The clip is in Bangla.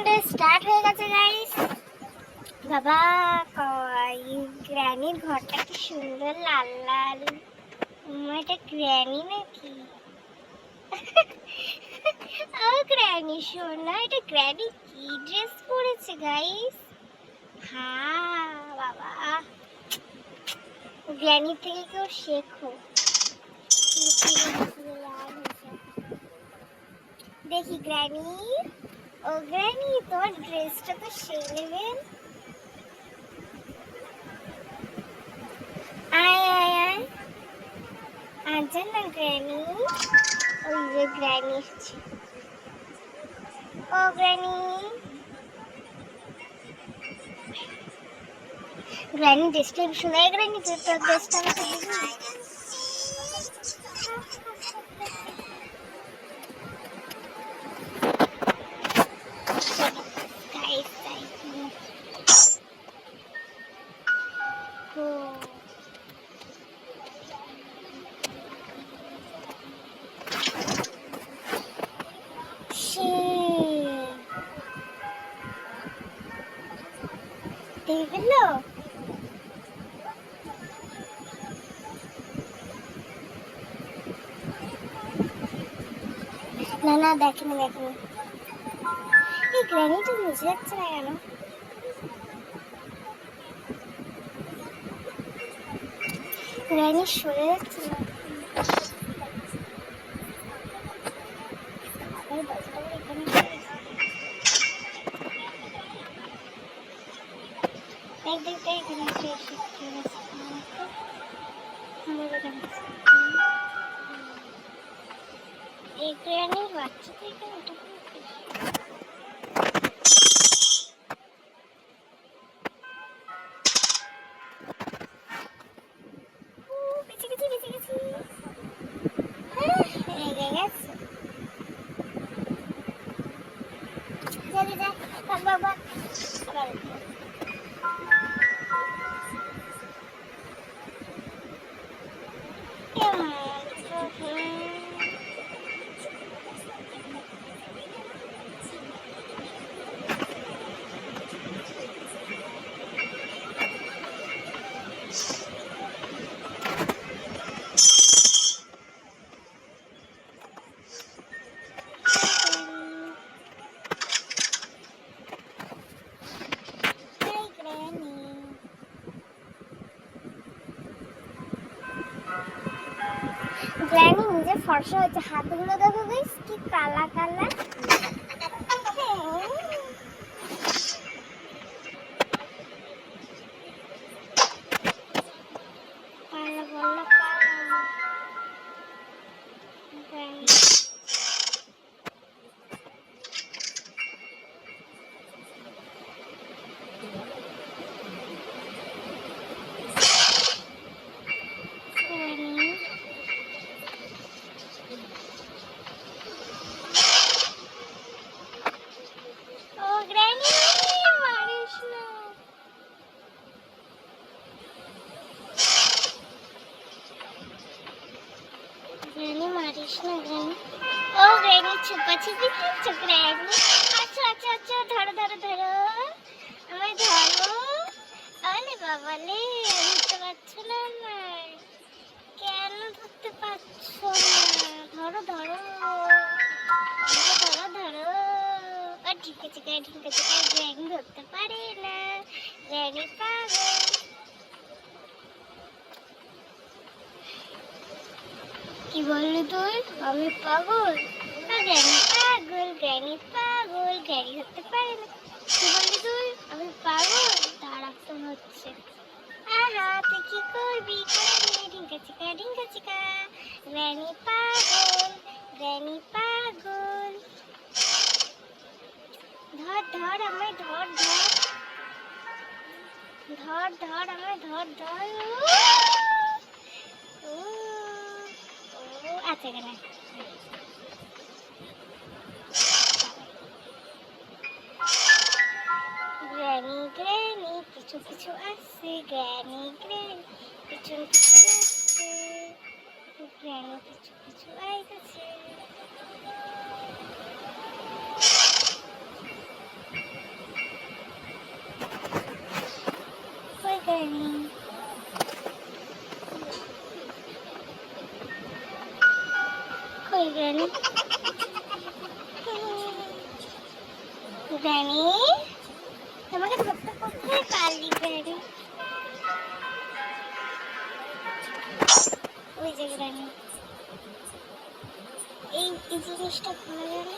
সাউন্ডে স্টার্ট হয়ে গেছে গাইস। বাবা গ্র্যানির ঘরটা কি সুন্দর লাল লাল। এটা গ্র্যানি নাকি? ও গ্র্যানি সোনা, এটা গ্র্যানি কি ড্রেস পরেছে গাইস? হ্যাঁ বাবা, গ্র্যানি থেকে কেউ শেখো। দেখি গ্র্যানি, ও গ্র্যানি তোমার ড্রেসটা তো সেই নেবেন। আয় আয় আয়, আচ্ছা না গ্র্যানি, ওই যে গ্র্যানি এসেছে। ও গ্র্যানি, গ্র্যানি ড্রেসটা শোনায়। গ্র্যানি তোর ড্রেসটা আমাকে দিবি? দেখলো না? না দেখেনি দেখেনি। এই গ্র্যানিটা বুঝে যাচ্ছে না কেন? গ্র্যানি সরে যাচ্ছে না। এই গ্র্যানির বাচ্চা থেকে ওটা বাবা গ্র্যানি নিজে ফর্সা হয়েছে, হাতগুলো দেখো গাইস কি কালা কালা। ও গ্র্যানি ছুপাছুপি খেলছো গ্র্যানি? আচ্ছা আচ্ছা আচ্ছা, ধরো ধরো ধরো, আমায় ধরো। আরে বাবালে, ধরতে পারছো না আমায়? কেন ধরতে পারছো না? ধরো ধরো ধরো ধরো। আর ঢিকে চিকায় গ্র্যানি ধরতে পারে না, গ্র্যানি পাগল। কি বললি তুই? আমি পাগল? গ্র্যানি পাগল, গ্র্যানি পাগল, গ্র্যানি ধরতে পারে না। কি বললি তুই? আমি পাগল? দাঁড়া তো হচ্ছে। আহা তুই কি করবি? ঢিঙ্কা চিকা গ্র্যানি পাগল, গ্র্যানি পাগল। ধর ধর আমায়, ধর ধর ধর ধর আমায়, ধর ধর। আছে কেন? গ্র্যানি গ্র্যানি কিছু কিছু আসছে, গ্র্যানি গ্র্যানি পিছন পিছন আসছে, গ্র্যানি কিছু কিছু আইতেছে। এই গ্র্যানি গ্র্যানি তোমাকে ধরতে কোথায় পারলি গ্র্যানি? ওই যে গ্র্যানি এই জিনিসটা ভালো জানে